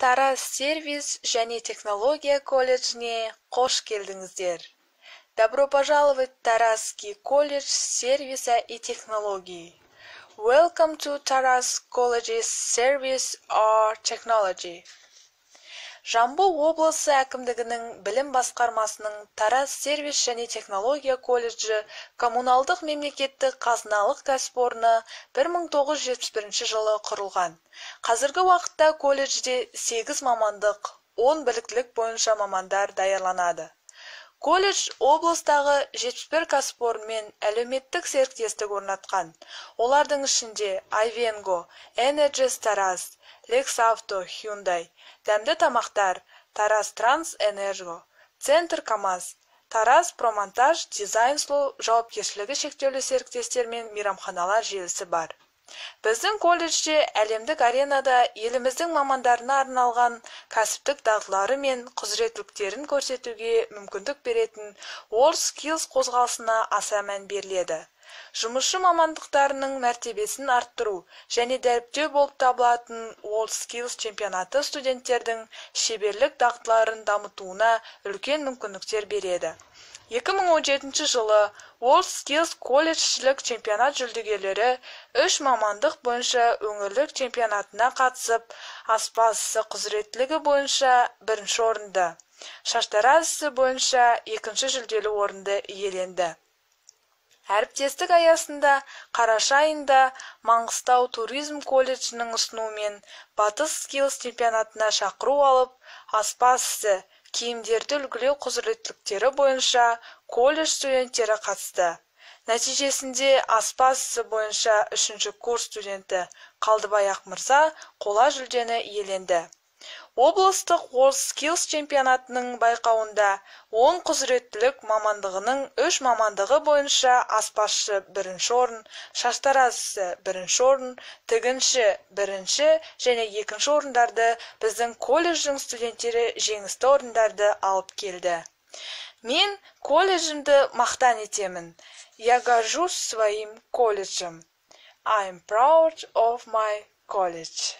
Тараз сервис және технология колледжіне қош келдіңіздер. Добро пожаловать в Таразский колледж сервиса и технологий. Welcome to Taraz College's Service or Technology. Жамбыл облысы әкімдігінің білім басқармасының Тараз сервис және технология колледжі коммуналдық мемлекеттік қазыналық кәсіпорны 1971 жылы құрылған. Қазіргі уақытта колледжде 8 мамандық, 10 біліктілік бойынша мамандар даярланады. Колледж облыстағы 71 кәсіпорынмен әлеуметтік серіктестік орнатқан. Олардың ішінде Айвенго, Энерджис Тараз, Лексавто, Hyundai, Дәмді тамақтар, Тараз Транс Энерго, Центр КамАЗ, Тараз Промонтаж Дизайн Слоу жауапкершілігі шектеулі серіктестер мен мейрамханалар желісі бар. Біздің колледжде әлемдік аренада еліміздің мамандарына арналған кәсіптік дағдылары мен құзыреттіліктерін көрсетуге мүмкіндік беретін WorldSkills қозғалысына аса мән беріледі. Жұмысшы мамандықтарының мәртебесін арттыру және дәріптеу болып табылатын WorldSkills чемпионаты студенттердің шеберлік дағдыларын дамытуына үлкен мүмкіндіктер береді. 2017 жылы WorldSkills колледжшілік чемпионат жүлдегерлері 3 мамандық бойынша өңірлік чемпионатына қатысып, аспаз ісі құзыреттілігі бойынша 1-ші орынды, шаштараз ісі бойынша 2-ші жүлделі орынды иеленді. Әріптестік аясында қараша айында Маңғыстау туризм колледжінің ұсынуымен Батыс Skills чемпионатына шақыру алып, аспаз ісі, киімдерді үлгілеу құзыреттіліктері бойынша колледж студенттері қатысты. Нәтижесінде аспаз ісі бойынша 3-ші курс студенті Қалдыбай Ақмырза қола жүлдені иеленді. Облыстық WorldSkills чемпионатының байқауында 10 құзыреттілік мамандығының 3 мамандығы бойынша аспазшы 1-ші орын, шаштараз ісі 1-ші орын, тігінші 1-ші және 2-ші орындарды біздің колледждің студенттері жеңісті орындарды алып келді. Мен колледжімді мақтан етемін. Я горжусь своим колледжем. I'm proud of my college.